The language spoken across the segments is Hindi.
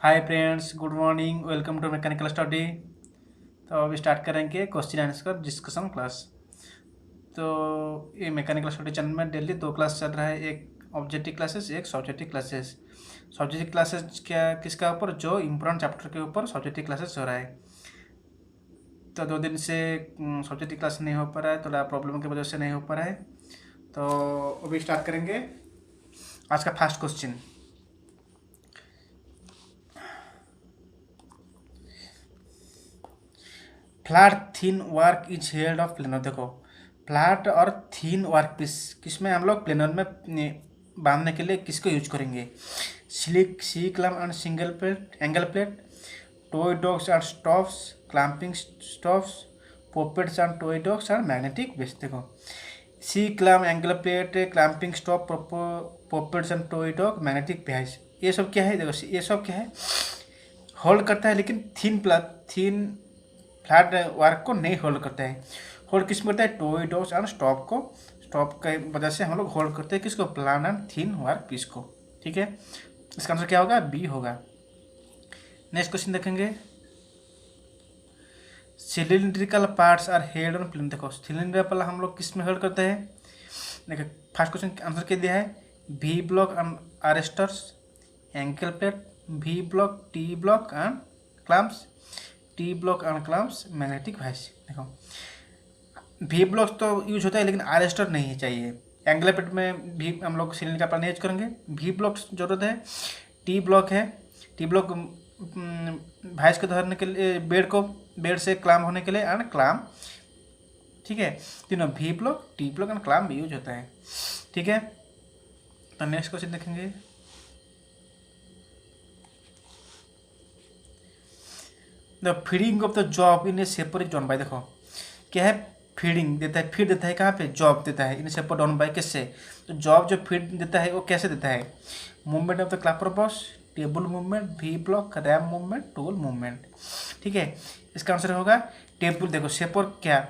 Hi friends, good morning. Welcome to mechanical study. तो अभी स्टार्ट करेंगे क्वेश्चन आंसर डिस्कशन क्लास। तो ये मैकेनिकल स्टडी चैनल में डेली 2 क्लास चल रहा है, एक ऑब्जेक्टिव क्लासेस, एक सब्जेक्टिव क्लासेस। सब्जेक्टिव क्लासेस क्या किसका ऊपर, जो इम्पोर्टेंट चैप्टर के ऊपर सब्जेक्टिव क्लासेस हो रहा है। तो 2 दिन से सब्जेक्टिव क्लास नहीं हो पा रहा है, थोड़ा प्रॉब्लम की वजह से नहीं हो पा रहा है। तो अभी स्टार्ट करेंगे आज का first question. Flat thin work is held of planar. देखो, फ्लैट और थिन वर्क पीस किसमें हम लोग प्लेनर में बांधने के लिए किसको यूज करेंगे? Slick, C clamp and single plate, angle plate, toy dogs and stops, clamping stops, poppets and toy dogs and magnetic base. देखो, C clamp, angle plate, clamping stop, poppets and toy dog, magnetic base, ये सब क्या है? देखो, ये सब क्या है? होल्ड करता है, लेकिन थिन फ्लैट वर्क को नहीं होल्ड करता है। होल्ड किस में करता है? टॉय डॉग्स एंड स्टॉप को। स्टॉप की वजह से हम लोग होल्ड करते हैं किसको? Plain and thin work piece को। ठीक है, इसका आंसर क्या होगा? बी होगा। नेक्स्ट क्वेश्चन देखेंगे। Cylindrical parts are held on plane. देखो, सिलिंड्रिकल हम लोग किस में होल्ड करते हैं? देखो, फर्स्ट क्वेश्चन आंसर क्या दिया है? V block and arresters, ankle plate, we block, T block and clamps, T block and clamps, magnetic vice. देखो, वी ब्लॉक तो यूज होता है, लेकिन अरेस्टर नहीं चाहिए। एंगल प्लेट में भी हम लोग सिलिंडर का पानी यूज करेंगे। वी ब्लॉक जरूरत है। टी ब्लॉक है, टी ब्लॉक भैंस को धरने के लिए, बेड से क्लाम होने के लिए, एंड क्लाम। ठीक है, तीनों V block, T block and clamp भी यूज होता है। ठीक है, तो नेक्स्ट क्वेश्चन देखेंगे। The feeding of the job in a separate done by. देखो, क्या है? फीडिंग देता है, फीड देता है कहाँ पे? जॉब देता है इन सेपरेट डॉन बाय। किससे? तो जॉब जो फीड देता है वो कैसे देता है? Movement of the Clapper box, table movement, V block, RAM movement, tool movement. ठीक है, इसका आंसर होगा टेबल। देखो, सेपर क्या?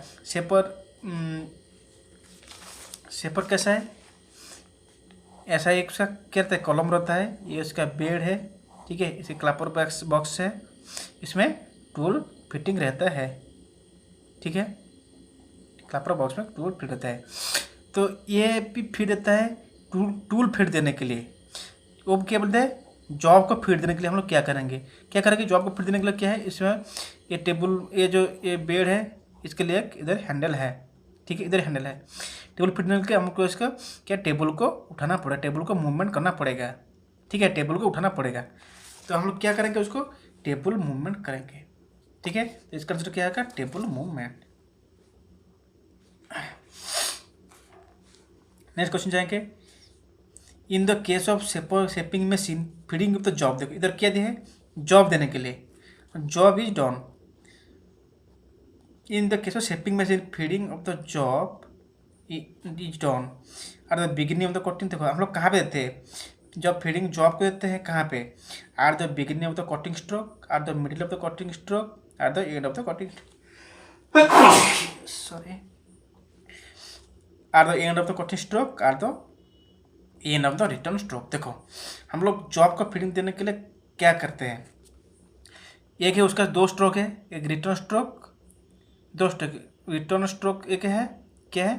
सेपर कैसा है? ऐसा एक सा क्या रहता है? कॉलम रहता है, ये उसका बेड है। ठीक है, इसे क्लैपर बॉक्स है, इसमें टूल फिटिंग रहता है। ठीक है, क्लैपर बॉक्स में टूल फिट रहता है। तो ये भी फिट देता है टूल फिट देने के लिए। वो क्या बोलते हैं? जॉब को फिट देने के लिए हम लोग क्या करेंगे? जॉब को फिट देने के लिए क्या है इसमें? ये टेबल, ये बेड है, इसके लिए इधर हैंडल है। ठीक है, इधर हैंडल है। टेबल फिट देने के लिए हमको इसका क्या? टेबल को उठाना पड़ेगा, टेबल को मूवमेंट करना पड़ेगा। ठीक है, टेबल को उठाना पड़ेगा। तो हम लोग क्या करेंगे? उसको टेबल मूवमेंट करेंगे। ठीक है, तो इसका आंसर क्या आएगा? Table movement. नेक्स्ट क्वेश्चन जाएंगे। In the case of shaping machine feeding of the job. देखो, इधर क्या दिया है? जॉब देने के लिए, job is done. In the case of shaping machine feeding of the job is done are the beginning of the cutting. देखो, हम लोग कहाँ पे देते हैं? जब फीडिंग जॉब को देते हैं कहाँ पे? Are the beginning of the cutting stroke, are the middle of the cutting stroke, are the end of the cutting sorry, are the end of the cutting stroke, are the end of the return stroke. देखो, हम लोग जॉब को फीडिंग देने के लिए क्या करते हैं? एक है उसका 2 स्ट्रोक है, एक return stroke, 2 stroke. Return stroke एक है, क्या है?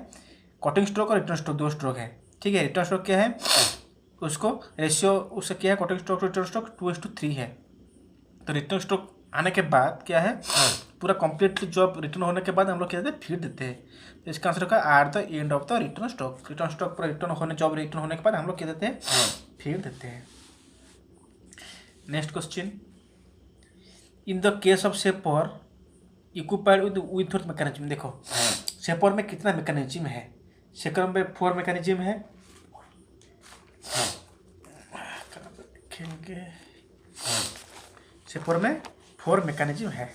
कटिंग स्ट्रोक और रिटर्न स्ट्रोक 2 स्ट्रोक है। ठीक है, रिटर्न स्ट्रोक क्या है? उसको रेशियो उससे क्या है? Cutting stroke to return stroke 2:3 है। तो रिटर्न स्ट्रोक आने के बाद क्या है? पूरा कंप्लीटली जॉब रिटर्न होने के बाद हम लोग क्या देते हैं? फीड देते हैं। तो इसका आंसर होगा are the end of the return stroke. Return stroke पूरा जॉब रिटर्न होने के बाद हम लोग क्या देते हैं? फीड देते हैं। Next question. In the case of shaper equipped with mechanism. देखो, सेपर में कितना मैकेनिज्म है? सेपर में 4 मैकेनिज्म है। देखेंगे, सेपर में 4 मैकेनिज्म है।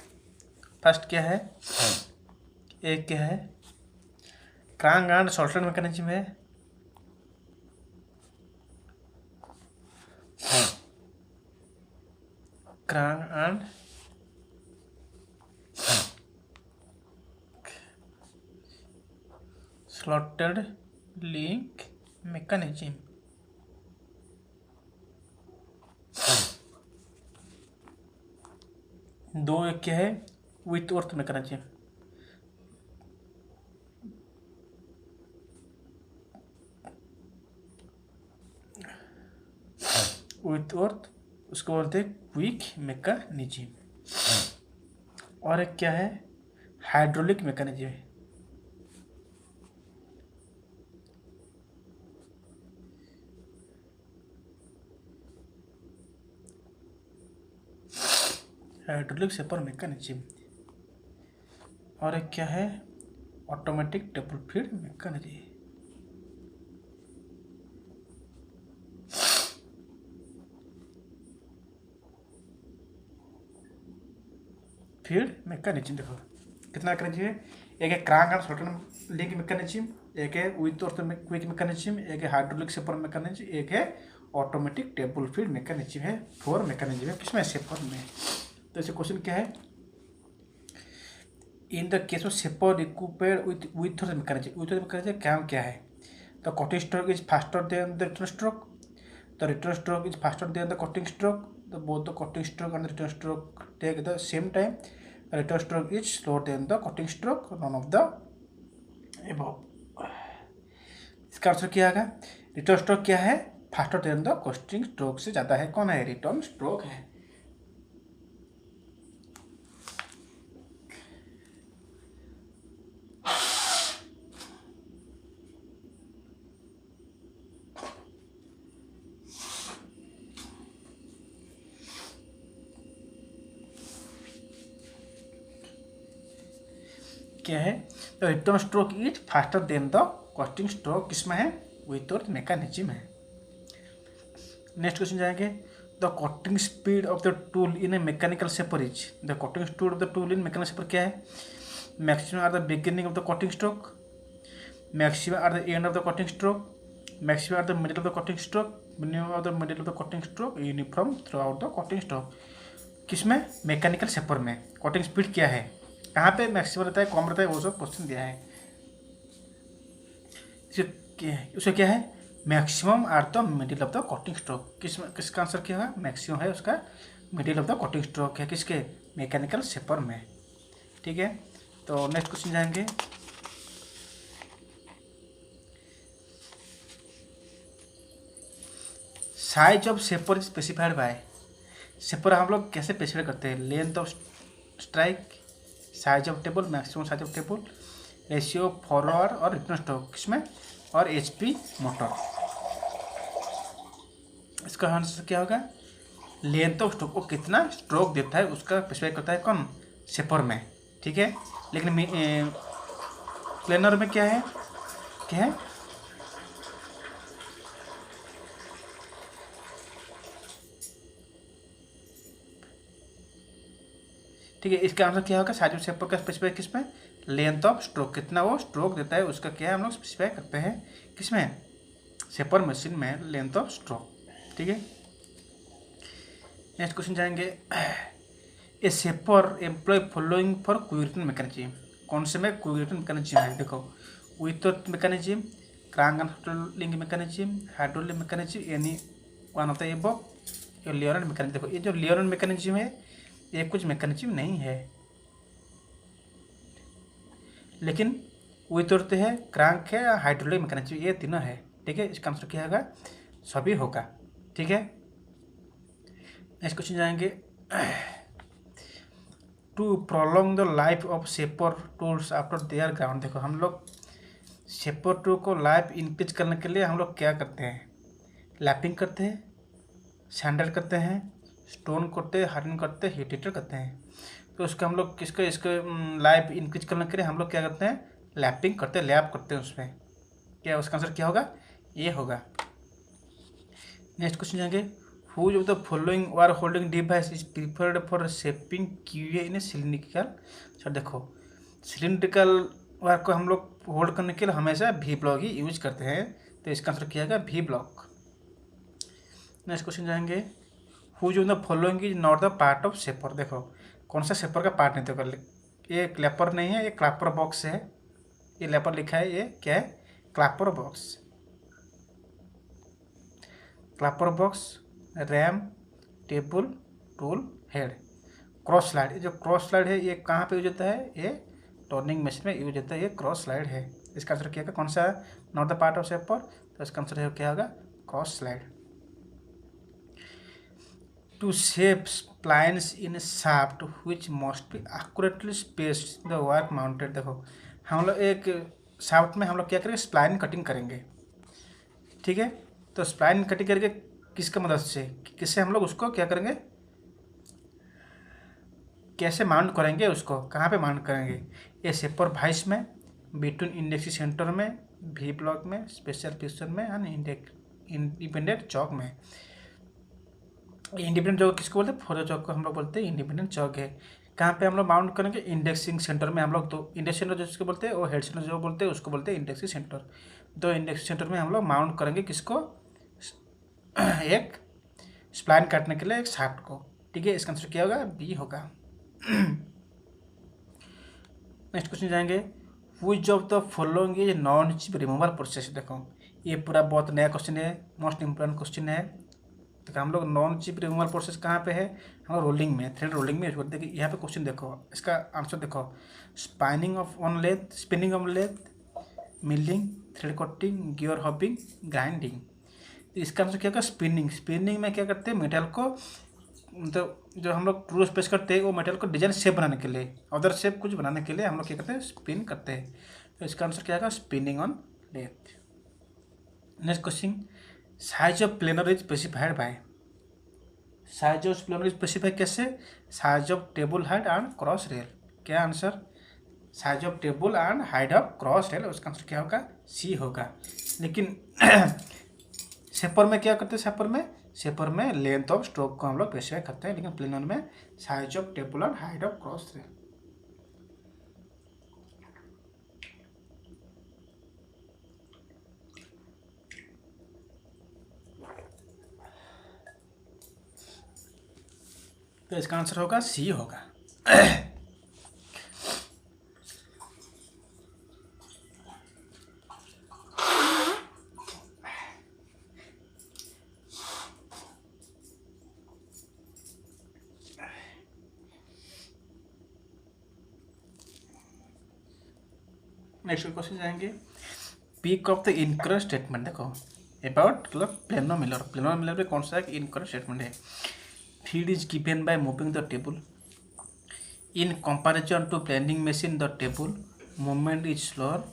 फर्स्ट क्या है? एक क्या है? क्रैंक एंड सॉल्टन मैकेनिज्म है। Crank and slotted link mechanism. दो एक क्या है, विथ अर्थ मैकेनिज्म। विथ अर्थ उसको बोलते हैं क्विक मैकेनिज्म। और एक क्या है, hydraulic mechanism. Hydraulic shaper mechanism. और एक क्या है, automatic table feed mechanism. Feed mechanism देखो कितना मैकेनिज्म है, एक है crank and shorten link mechanism, एक है विथ अर्थ क्विक मैकेनिज्म, एक है हाइड्रोलिक सेपर मैकेनिज्म, एक है ऑटोमेटिक टेबल फीड मैकेनिज्म है। 4 मैकेनिज्म है किसमें, सेपर में। तो ऐसे क्वेश्चन क्या है, in the case of shaper equipped whitworth mechanism, whitworth mechanism क्या है, the cutting stroke is faster than the return stroke, the return stroke is faster than the cutting stroke, the both the cutting stroke and the return stroke take the same time, return stroke is slower than the cutting stroke, none of the above. इसका आंसर क्या आएगा, रिटर्न स्ट्रोक क्या है, faster than the cutting stroke से ज़्यादा है, कौन है, रिटर्न स्ट्रोक है। क्या है, the return stroke is faster than the cutting stroke किसमें है, विथ अर्थ मैकेनिज्म है। नेक्स्ट क्वेश्चन जाएंगे, the cutting speed of the tool in A mechanical shaper is, the cutting speed of the tool in mechanical shaper क्या है, maximum at the beginning of the cutting stroke, maximum at the end of the cutting stroke, maximum at the middle of the cutting stroke, minimum of the middle of the cutting stroke, uniform through out the cutting stroke. किसमें, मैकेनिकल सेपर में। कटिंग स्पीड क्या है, कहाँ पे मैक्सिमम रहता है, कम रहता है, वो सब क्वेश्चन दिया है। उसका क्या है, maximum at the middle of the cutting stroke, किसका आंसर क्या है, मैक्सिमम है उसका middle of the cutting stroke है किसके, मैकेनिकल सेपर में। ठीक है, तो नेक्स्ट क्वेश्चन जाएंगे, size of shaper specified by, shaper हम लोग कैसे स्पेसिफाई करते हैं, length of strike, size of table, maximum size of table, ratio forward और रिटर्न स्ट्रोक किसमें, और एचपी मोटर। इसका आंसर क्या होगा, लेंथ ऑफ स्ट्रोक, वो कितना स्ट्रोक देता है उसका स्पेसिफाई करता है कौन, सेपर में। ठीक है, लेकिन प्लेनर में क्या है, क्या है, ठीक है, इसका आंसर क्या होगा, साइज ऑफ सेपर का स्पेसिफाई किसमें, लेंथ ऑफ स्ट्रोक, कितना वो स्ट्रोक देता है उसका क्या है, हम लोग स्पेसिफाई करते हैं किसमें, सेपर मशीन में, लेंथ ऑफ स्ट्रोक। ठीक है, नेक्स्ट क्वेश्चन जाएंगे, a shaper employ following for quick mechanism, कौन से में क्विक मैकेनिज्म है, देखो whitworth mechanism, crank and link mechanism, hydraulic mechanism, any one of the above, ये लियोरेंट मैकेनिज्म। देखो ये जो लियोरेंट मैकेनिज्म है ये कुछ मैकेनिज्म नहीं है, लेकिन विथ अर्थ है, क्रैंक है, हाइड्रोलिक मैकेनिज्म, ये तीनों है। ठीक है, इसका आंसर क्या होगा, सभी होगा। ठीक है, नेक्स्ट क्वेश्चन जाएंगे, to prolong the life of shaper tools after their ground. देखो हम लोग सेपर टूल को लाइफ इंक्रीज करने के लिए हम लोग क्या करते हैं, लैपिंग करते हैं, सैंडल करते हैं, स्टोन करते हैं, हार्डनिंग करते हैं, हीट हीटर करते हैं। तो उसका हम लोग इसको लाइफ इंक्रीज करने के लिए हम लोग क्या करते हैं, लैपिंग करते हैं, लैप करते हैं उसमें। क्या उसका आंसर क्या होगा, ये होगा। नेक्स्ट क्वेश्चन जाएंगे, which of the following work holding device is preferred for shaping keyway in a cylindrical. Sir देखो सिलिंड्रिकल वार को हम लोग होल्ड करने के लिए हमेशा वी ब्लॉक ही यूज करते हैं, तो इसका आंसर क्या होगा, वी ब्लॉक। नेक्स्ट क्वेश्चन जाएंगे, which of the following is not the part of shaper. देखो कौन सा सेपर का पार्ट नहीं, देखो ये क्लैपर नहीं है, ये क्लैपर बॉक्स है, ये लैपर लिखा है, ये क्या है, Clapper box. Clapper box, RAM, table, tool, head, cross slide, ये जो क्रॉस स्लाइड है ये कहाँ पे यूज होता है, ये टर्निंग मशीन में यूज होता है, ये क्रॉस स्लाइड है। इसका आंसर क्या होगा, कौन सा, not the part of shaper, तो इसका आंसर क्या होगा, cross slide. To shape splines in shaft which must be accurately spaced the work mounted. देखो हम लोग एक शाफ्ट में हम लोग क्या करेंगे, स्प्लाइन कटिंग करेंगे, ठीक है। तो स्प्लाइन कटिंग करके किसका मदद से, किससे हम लोग उसको क्या करेंगे, कैसे माउंट करेंगे, उसको कहाँ पे माउंट करेंगे, ये शेपर वाइस में, बिटवीन इंडेक्स सेंटर में, वी ब्लॉक में, स्पेशल पिस्टन में, एंड इंडिपेंडेंट चौक में। इंडिपेंडेंट चौक किसको बोलते हैं, फोर चौक को हम लोग बोलते हैं इंडिपेंडेंट चौक है। कहाँ पे हम लोग माउंट करेंगे, इंडेक्सिंग सेंटर में हम लोग, तो इंडेक्स सेंटर जिसको बोलते हैं, वो हेड सेंटर जो बोलते हैं उसको बोलते हैं इंडेक्सिंग सेंटर। तो इंडेक्स सेंटर में हम लोग माउंट करेंगे किसको, एक स्प्लाइन काटने के लिए एक शाफ्ट को, ठीक है। इसका आंसर क्या होगा, बी होगा। नेक्स्ट क्वेश्चन जाएंगे, which of the following is non chip removal process. देखो ये पूरा बहुत नया क्वेश्चन है, मोस्ट इंपोर्टेंट क्वेश्चन है। तो हम लोग नॉन चिप रिमूवल प्रोसेस कहाँ पे है, हम लोग रोलिंग में, थ्रेड रोलिंग में यूज करते हैं। यहाँ पे क्वेश्चन देखो, इसका आंसर देखो, spinning of on lathe, spinning on lathe, milling, thread cutting, gear hobbing, grinding. तो इसका आंसर क्या होगा, स्पिनिंग। स्पिनिंग में क्या करते हैं, मेटल को, तो जो हम लोग टूल स्पेस करते हैं वो मेटल को डिजाइन शेप बनाने के लिए, अदर शेप कुछ बनाने के लिए हम लोग क्या करते हैं, स्पिन करते हैं। तो इसका आंसर क्या होगा, spinning on lathe. Next question, size of planer is specified by, size of planer is specified कैसे, size of table height and cross rail. क्या answer, size of table and height of cross rail, उसका आंसर क्या होगा, सी होगा। लेकिन शेपर में क्या करते हैं, शेपर में लेंथ ऑफ स्ट्रोक को हम लोग स्पेसिफाई करते हैं, लेकिन प्लेनर में size of table and height of cross rail. तो इसका आंसर होगा सी होगा। नेक्स्ट क्वेश्चन जाएंगे, pick of the incorrect statement. देखो अबाउट मतलब प्लेनो मिलर में कौन सा इनकरेक्ट स्टेटमेंट है, feed is given by moving the table, in comparison to planing machine the table movement is slower,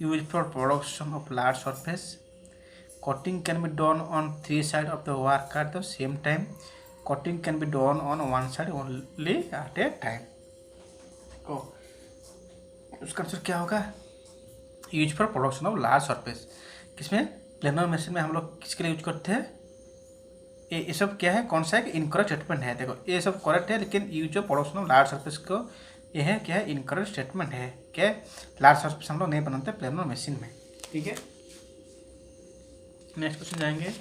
use for production of large surface, cutting can be done on 3 side of the work at the same time, cutting can be done on 1 side only at a time. को उसका आंसर क्या होगा, use for production of large surface. किसमें, प्लेनर मशीन में हम लोग किसके लिए यूज करते हैं, ये सब क्या है, कौन सा है, इनकरेक्ट स्टेटमेंट है। देखो ये सब करेक्ट है, लेकिन use of production of large surface को ये है क्या है, इनकरेक्ट स्टेटमेंट है। क्या, लार्ज सरफेस हम लोग नहीं बनाते प्लेनर मशीन में, ठीक है। नेक्स्ट क्वेश्चन जाएंगे,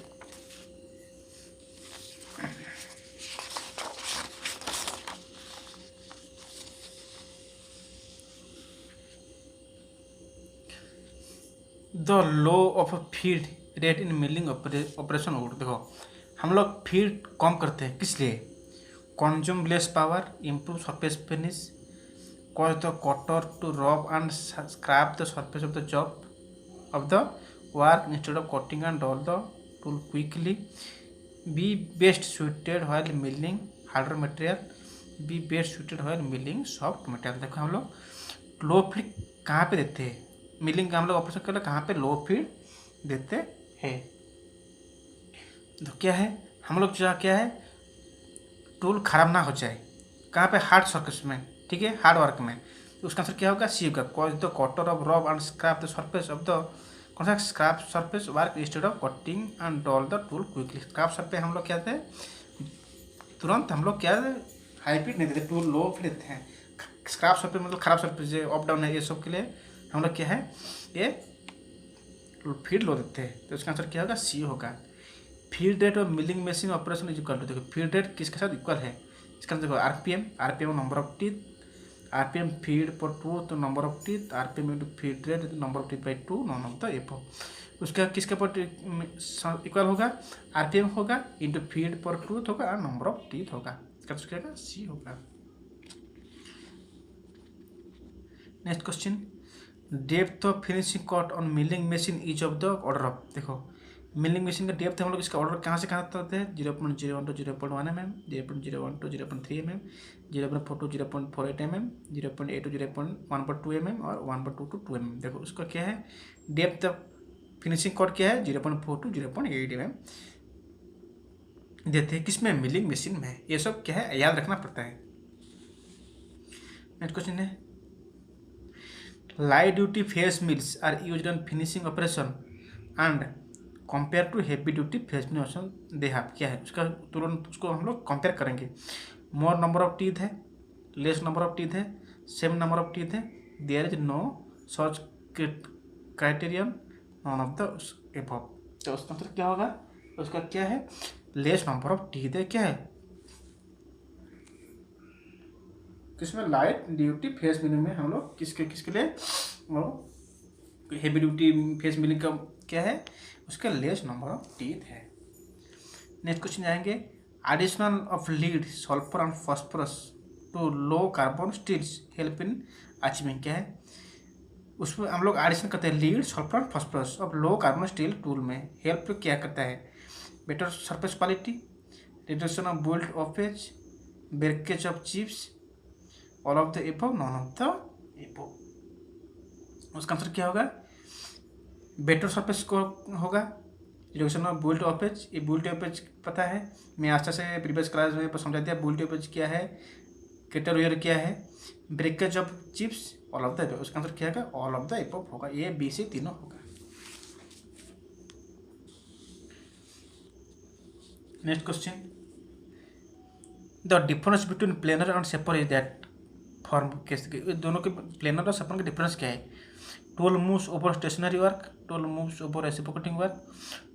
the low of feed rate in milling operation would. देखो हम लोग फीड कम करते हैं किस लिए, consume less power, improve surface finish, cause the cutter to rub and scrape the surface of the job of the work instead of cutting and dull the tool quickly, be best suited while milling harder material, be best suited while milling soft material. देखो हम लोग लो फीड कहाँ पे देते हैं, मिलिंग का हम लोग ऑपरेशन कर कहाँ पे लो फीड देते हैं। तो क्या है, हम लोग जो क्या है, टूल खराब ना हो जाए, कहाँ पे, हार्ड सर्फेस में, ठीक है, हार्ड वर्क में। तो उसका आंसर क्या होगा, सी होगा, कॉज द कटर ऑफ रब and scrape the surface of the, कौन सा, scrap surface work instead of cutting and dull the tool quickly. Scrap surface हम लोग क्या थे, तुरंत हम लोग क्या हाई फीड नहीं देते, टूल लो फीड देते हैं। स्क्रैप सरफेस मतलब खराब सरफेस जो अप डाउन है, ये सब के लिए हम लोग क्या है, ये फीड लो देते हैं। तो इसका आंसर क्या होगा, सी होगा। फीड रेट और milling machine operation is equal to, देखो फीड रेट किसके साथ इक्वल है, इसका देखो RPM number of teeth, RPM feed per tooth तो number of teeth, RPM into feed rate number of teeth by 2 none of the एफओ। उसका किसके पर इक्वल होगा, आरपीएम होगा इंटू फीड पर टूथ होगा और नंबर ऑफ टीथ होगा। इसका क्या होगा, सी होगा। Next question, depth of finishing cut on milling machine each of the order of. देखो मिलिंग मशीन का डेप्थ हम लोग इसका ऑर्डर कहाँ से कहाँ तक होते हैं, 0.01 to 0.1 mm, 0.01 to 0.3 mm, 0.4 to 0.48 mm, 0.8 to 0.1.2 mm और 1.2 to 2 mm। देखो उसका क्या है डेप्थ ऑफ फिनिशिंग कट क्या है 0.4 to 0.8 mm देते हैं किसमें, मिलिंग मशीन में। ये सब क्या है याद रखना पड़ता है। नेक्स्ट क्वेश्चन है, light duty face mills are used on finishing operation and compare to heavy duty face mill option they have. क्या है उसका तुरंत उसको हम लोग कंपेयर करेंगे। मोर नंबर ऑफ टीथ है, लेस नंबर ऑफ टीथ है, सेम नंबर ऑफ टीथ है, there is no such criterion none of the above. तो उसका आंसर क्या होगा, उसका क्या है लेस नंबर ऑफ टीथ है। क्या है किसमें, लाइट ड्यूटी फेस मिलिंग में हम लोग किसके लिए हेवी ड्यूटी फेस मिलिंग का क्या है उसका लेस नंबर ऑफ टीथ है। नेक्स्ट क्वेश्चन जाएंगे, additional of lead sulphur and phosphorus to low carbon steels help in achieving. क्या है उसमें हम लोग एडिशन करते हैं lead sulphur and phosphorus of low carbon steel tool में हेल्प क्या करता है, better surface quality, reduction of bolt ऑफेज, breakage of chips, all of the above none of the above. उसका आंसर क्या होगा, बेटर सरफेस को होगा, रिडक्शन ऑफ बोल्ट ऑफेज। ये बोल्ट ऑफेज पता है, मैं आस्था से प्रीवियस क्लास में समझा दिया बोल्ट ऑफेज क्या है, केटर वेयर क्या है, breakage of chips, all of the above. उसका आंसर क्या होगा ऑल ऑफ द एबव होगा, ये बी से तीनों होगा। Next question, the difference between planer and shaper is that form. कैसे दोनों के प्लेनर और शेपर का डिफरेंस क्या है, tool moves over stationary work, tool moves over reciprocating work,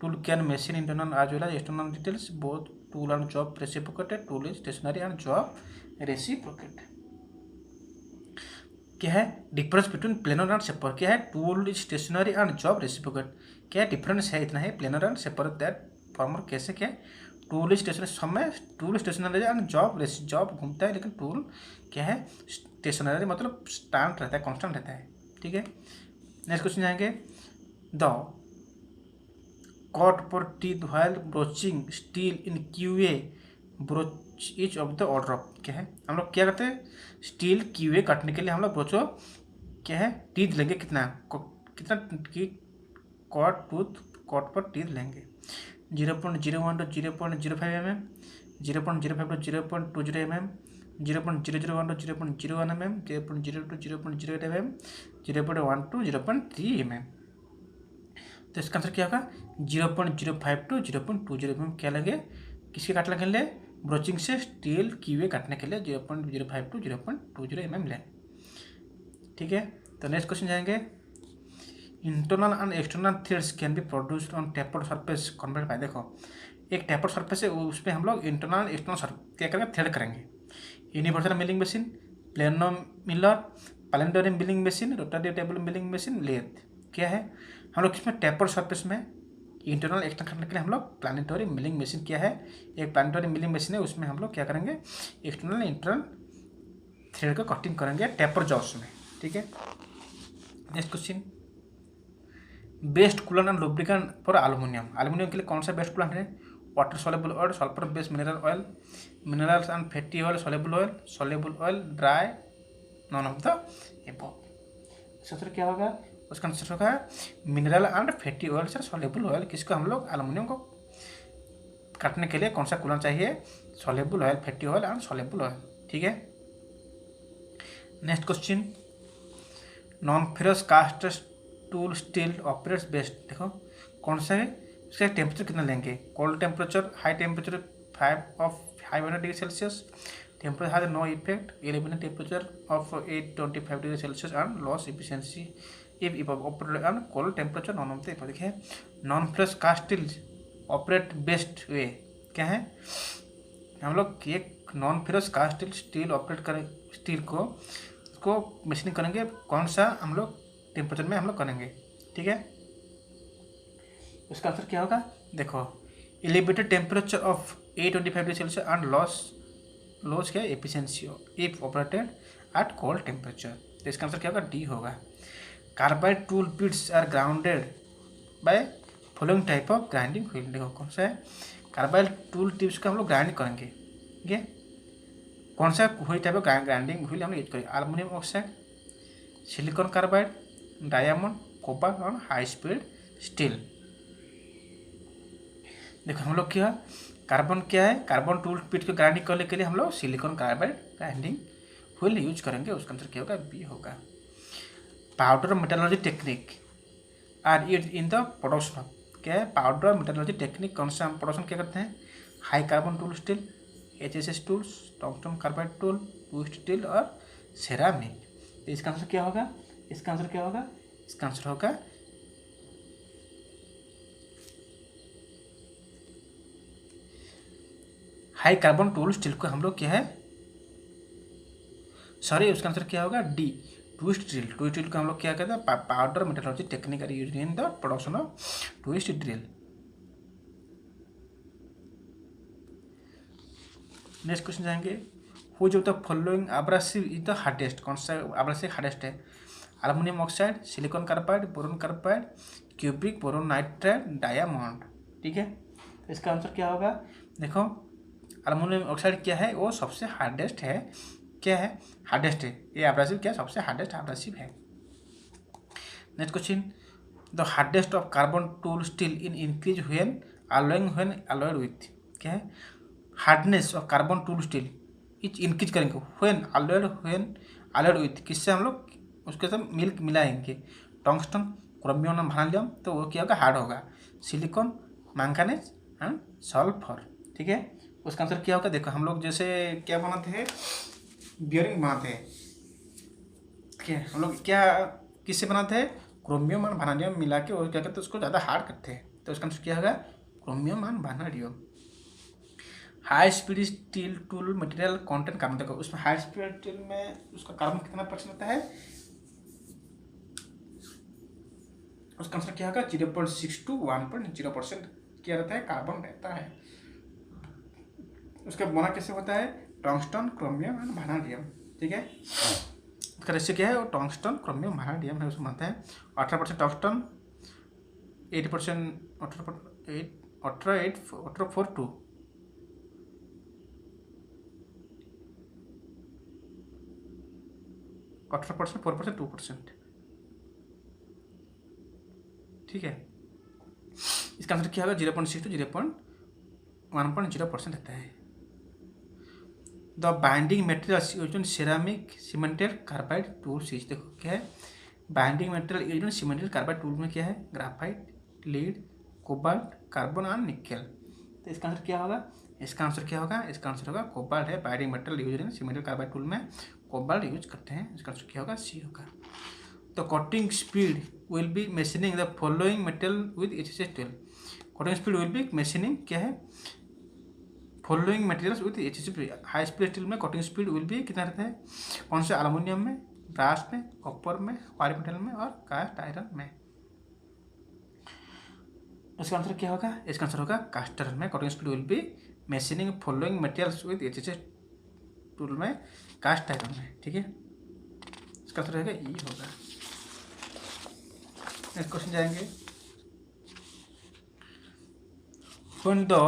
tool can machine internal as well as external details, both tool and job reciprocated, tool is stationary and job reciprocate. क्या है difference between planer and shaper, क्या है tool is stationary and job reciprocate. क्या डिफरेंस है, इतना है planer and shaper that former कैसे क्या टूल स्टेशनरी समय टूल स्टेशनरी एंड जॉब घूमता है लेकिन टूल क्या है स्टेशनरी मतलब स्टैंड रहता है कांस्टेंट रहता है। ठीक है नेक्स्ट क्वेश्चन जाएंगे, द कॉट पर teeth while broaching steel in QA broach each of the order of. क्या है हम लोग क्या करते हैं स्टील क्यूए काटने के लिए हम लोग ब्रोचो क्या है टीथ लेंगे कितना की कॉट पर टीथ लेंगे 0.01 to 0.05 mm, 0.05 to 0.20 mm, 0.001 to 0.01 mm, 0.0 to 0.08 mm, 0.1 to 0.3 mm। तो इसका आंसर क्या होगा 0.05 to 0.20 mm। क्या लगे किसके काटने के लिए ब्रोचिंग से स्टील कीवे काटने के लिए 0.05 to 0.20 mm लें। ठीक है तो नेक्स्ट क्वेश्चन जाएंगे, internal and external threads can be produced on tapered surface convert by. देखो एक टेपर्ड सरफेस है उसमें हम लोग इंटरनल एक्सटर्नल क्या करेंगे थ्रेड करेंगे। Universal milling machine, plano miller, पैलेंडोरियम milling machine, rotary table milling machine, lathe. क्या है हम लोग इसमें टेपर्ड सरफेस में इंटरनल एक्सटर्नल करने के लिए हम लोग प्लानिटरी मिलिंग मशीन क्या है एक प्लानिटरी मिलिंग मशीन है उसमें हम लोग क्या करेंगे एक्सटर्नल इंटरनल थ्रेड को कटिंग करेंगे टेपर जॉब्स में। ठीक है next question, best coolant and lubricant for aluminium के लिए कौन सा बेस्ट कूलेंट है, water soluble oil, sulphur based mineral oil, minerals and fatty oil, soluble oil, dry, non of the above. Answer क्या होगा उसका आंसर होगा मिनरल एंड फैटी ऑयल से सोलेबल ऑयल। किसको हम लोग एल्यूमिनियम को काटने के लिए कौन सा कूलेंट चाहिए, soluble oil, fatty oil and soluble oil. ठीक है next question, non ferrous cast tool steel operates best. देखो कौन सा है उसका टेम्परेचर कितना लेंगे, cold temperature, high temperature 500 degree Celsius, temperature has no effect, eliminate temperature of 825 degree Celsius and loss efficiency if operate and cold temperature none of the above. देखिए non ferrous cast steel operate best way. क्या है हम लोग एक non ferrous cast steel operate करें स्टील को उसको मशीनिंग करेंगे कौन सा हम लोग टेम्परेचर में हम लोग करेंगे। ठीक है उसका आंसर क्या होगा देखो elevated temperature of 825 degree Celsius and loss क्या efficiency if operated at cold temperature. तो इसका आंसर क्या होगा, डी होगा। Carbide tool bits are grounded by following type of grinding wheel. देखो कौन सा है, कार्बाइड टूल टिप्स का हम लोग ग्राइंड करेंगे, ठीक है। कौन सा wheel type of grinding wheel हम यूज करेंगे, aluminium oxide, silicon carbide, diamond, copper और हाई स्पीड स्टील। देखो हम लोग क्या, कार्बन क्या है, कार्बन टूल पिट को ग्राइंडिंग करने के लिए हम लोग silicon carbide grinding wheel use करेंगे। उसका आंसर क्या होगा, बी होगा। Powder metallurgy technique are used in the production of, क्या है, पाउडर मेटलर्जी टेक्निक कौन सा हम प्रोडक्शन क्या करते हैं, high carbon tool steel, HSS tools, tungsten carbide tool, twist steel और सेरामिक। तो इसका आंसर क्या होगा, इसका आंसर क्या होगा, इसका आंसर होगा हाई कार्बन टूल स्टील को हम लोग क्या है, सॉरी उसका आंसर क्या होगा, D, twist drill. Twist drill को हम लोग क्या कहते हैं, powder metallurgy technique are used in the production of twist drill. Next question जाएंगे, which of the following abrasive is the hardest, कौन सा एब्रेसिव हार्डेस्ट है, aluminium oxide, silicon carbide, boron carbide, cubic boron nitride, diamond. ठीक है, इसका आंसर क्या होगा, देखो एल्युमिनियम ऑक्साइड क्या है, वो सबसे हार्डेस्ट है, क्या है, हार्डेस्ट है, ये एब्रेसिव क्या, सबसे हार्डेस्ट एब्रेसिव है। Next question, the hardest of carbon tool steel in increase when alloyed with, क्या है, hardness of carbon tool steel each increase करेंगे व्हेन अलोइड विथ, किससे हम लोग उसके साथ मिल्क मिलाएंगे, टंगस्टन, क्रोमियम, वैनेडियम, तो वो क्या होगा, हार्ड होगा, सिलिकॉन, मैंगनीज एंड सल्फर। ठीक है, उसका आंसर क्या होगा, देखो हम लोग जैसे क्या बनाते हैं, बियरिंग बनाते हैं, ठीक है, हम लोग क्या किससे बनाते हैं, क्रोमियम और वैनेडियम मिला के और क्या करते हैं, उसको ज़्यादा हार्ड करते हैं, तो उसका आंसर क्या होगा, chromium and vanadium. High speed steel tool material content carbon, देखो उसमें हाई स्पीड स्टील में उसका कार्बन कितना परसेंट होता है, उसका आंसर क्या होगा, 0.6 to 1.0% क्या रहता है, कार्बन रहता है। उसका बना कैसे होता है, टंगस्टन, क्रोमियम एंड वैनेडियम। ठीक है, उसका रेशियो क्या है, वो टंगस्टन, क्रोमियम, वैनेडियम है, उसमें बनता है 18% टंगस्टन, 80% 18.4 18%, 4%, 2%। ठीक है, इसका आंसर क्या होगा, 0.6 to 1.0% रहता है। The binding materials used in ceramic cemented carbide tools is, देखो क्या है, binding material used in cemented carbide tool में क्या है, ग्राफाइट, लीड, कोबाल्ट, कार्बन और निकेल। तो इसका आंसर क्या होगा, इसका आंसर क्या होगा, इसका आंसर होगा कोबाल्ट है, binding material used in cemented carbide tool में कोबाल्ट यूज करते हैं, इसका आंसर क्या होगा, सी होगा। तो cutting speed will be machining the following material with HSS tool, cutting speed will be machining क्या है, following materials with HSS। High speed steel में कटिंग स्पीड विल बी कितना रहता है, कौन से, एल्युमिनियम में, ब्रास में, कॉपर में, वायर मेटल में और कास्ट आयरन में। इसका आंसर क्या होगा, इसका आंसर होगा कास्ट आयरन में cutting speed will be machining following materials with HSS tool में, कास्ट आयरन में। ठीक है, इसका आंसर रहेगा ई होगा। नेक्स्ट क्वेश्चन जाएंगे, when the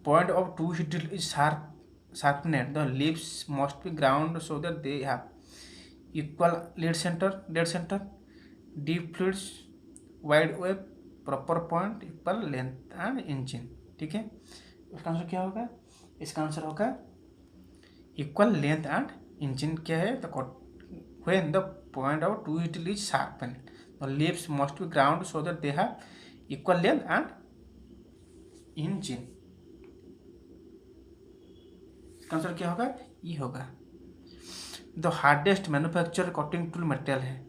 point of twist drill is sharpened, the leaves must be ground so that they have equal dead center, deep fluids, wide web, proper point, equal length and engine। ठीक है, उसका आंसर क्या होगा, इसका आंसर होगा इक्वल लेंथ एंड इंजिन। क्या है, तो when the point of twist drill is sharpened, the leaves must be ground so that they have equal length and engine. इसका आंसर क्या होगा, ई होगा। The hardest manufacture cutting tool material है,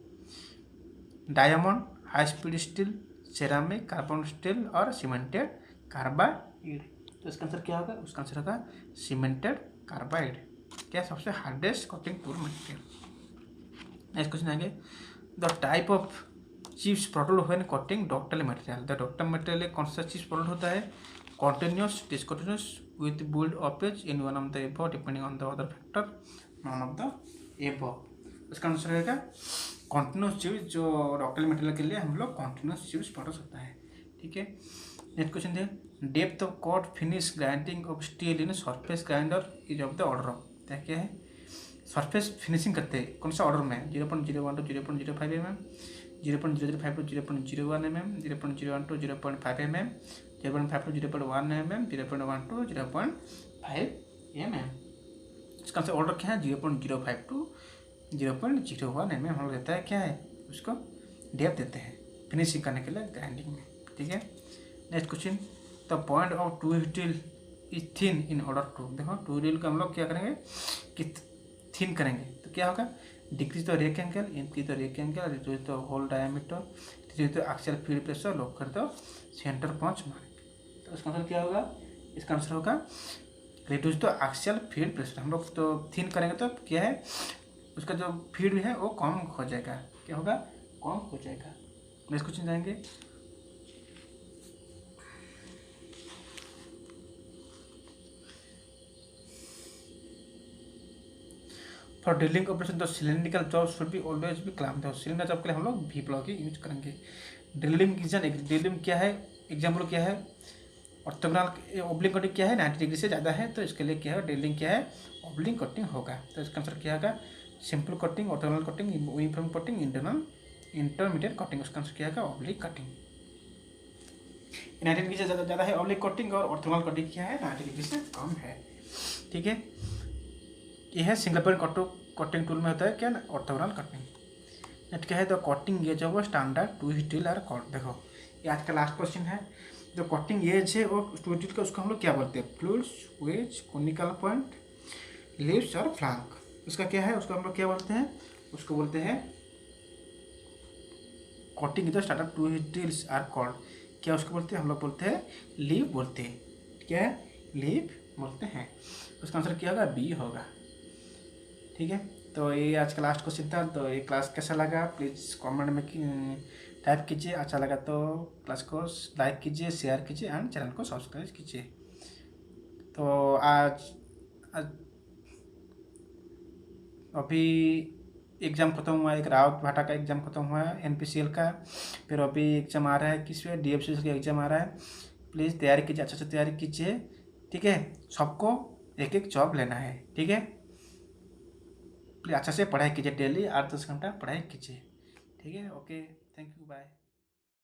diamond, high speed steel, ceramic, carbon steel और सीमेंटेड कार्बाइड। तो इसका आंसर क्या होगा, उसका आंसर होगा सीमेंटेड कार्बाइड, क्या सबसे hardest cutting tool material. Next question आएंगे, the type of chips product when cutting ductile material, the ductile material कौन सा चिप्स प्रोडक्ट होता है, continuous, discontinuous, with build of edge, in one of the above, depending on the other factor, none of the above। इसका आंसर रहेगा कॉन्टिन्यूस यूज, जो रॉकेल मटेरियल के लिए हम लोग कॉन्टिन्यूस यूज प्रोडक्ट होता है। ठीक है, नेक्स्ट क्वेश्चन है depth of cut finish grinding of steel in surface grinder is of the order of, क्या है सरफेस फिनिशिंग करते हैं कौन सा ऑर्डर में 0.01 to 0.05 mm, 0.005 to 0.01 mm, 0.01 to 0.5 mm, 0.5 to 0.1 mm, 0.1 to 0.5 mm। इसका आंसर ऑर्डर क्या है 0.05 टू 0.01 mm हम लोग देता है क्या है उसको डेप्थ देते हैं फिनिशिंग करने के लिए ग्राइंडिंग में। ठीक है, next question the point of two wheel is thin in order to, देखो टू व्हील का हम लोग क्या करेंगे कि थिन करेंगे तो क्या होगा decrease the rake angle, increase the rake angle, reduce the hole diameter, reduce the axial feed pressure, lock कर दो सेंटर पॉइंट मार्क। तो इसका आंसर क्या होगा, इसका आंसर होगा reduce the axial feed pressure. हम लोग तो थिन करेंगे तो क्या है उसका जो फील्ड है वो कम हो जाएगा, क्या होगा कम हो जाएगा। नेक्स्ट क्वेश्चन जाएंगे for drilling operation the cylindrical job should be always be clamped. तो सिलेंडर जॉब के लिए हम लोग वी ब्लॉक ही यूज करेंगे। ड्रिलिंग ड्रिलिंग क्या है एग्जाम्पल क्या है ऑर्थोगोनल ओब्लिक कटिंग क्या है 90 डिग्री से ज़्यादा है तो इसके लिए क्या है ड्रिलिंग क्या है ओब्लिक कटिंग होगा। तो इसका आंसर क्या होगा simple cutting, orthogonal cutting, uniform cutting, intermediate cutting. उसका आंसर क्या होगा ऑब्लिक कटिंग। 90 डिग्री से ज़्यादा है ऑब्लिक कटिंग और ऑर्थोगोनल कटिंग क्या है 90 डिग्री से कम है। ठीक है, ये है सिंगल पॉइंट कटिंग टूल में होता है क्या ऑर्थोगोनल कटिंग। नेक्स्ट क्या है the cutting edge of standard two steel are called. देखो ये आज का लास्ट क्वेश्चन है। जो कटिंग एज है वो टू स्टील का उसको हम लोग क्या बोलते हैं flutes, wedge, conical point, lips और फ्लैंक। उसका क्या है उसको हम लोग क्या बोलते हैं उसको बोलते हैं cutting edge standard two steels are called, क्या उसको बोलते हैं हम लोग बोलते हैं लीव बोलते हैं, क्या है लीव बोलते हैं। उसका आंसर क्या होगा बी होगा। ठीक है, तो ये आज का लास्ट क्वेश्चन था। तो ये क्लास कैसा लगा प्लीज़ कमेंट में टाइप कीजिए, अच्छा लगा तो क्लास को लाइक कीजिए, शेयर कीजिए एंड चैनल को सब्सक्राइब कीजिए। तो आज अभी एग्ज़ाम ख़त्म हुआ है, एक रावत भाटा का एग्ज़ाम ख़त्म हुआ है NPCL का, फिर अभी एग्ज़ाम आ रहा है किस पे DFCC का एग्ज़ाम आ रहा है। प्लीज़ तैयारी कीजिए, अच्छे से तैयारी कीजिए। ठीक है, सबको एक एक जॉब लेना है। ठीक है, प्लीज़ अच्छा से पढ़ाई कीजिए, डेली 8-10 घंटा पढ़ाई कीजिए। ठीक है, ओके, थैंक यू, बाय।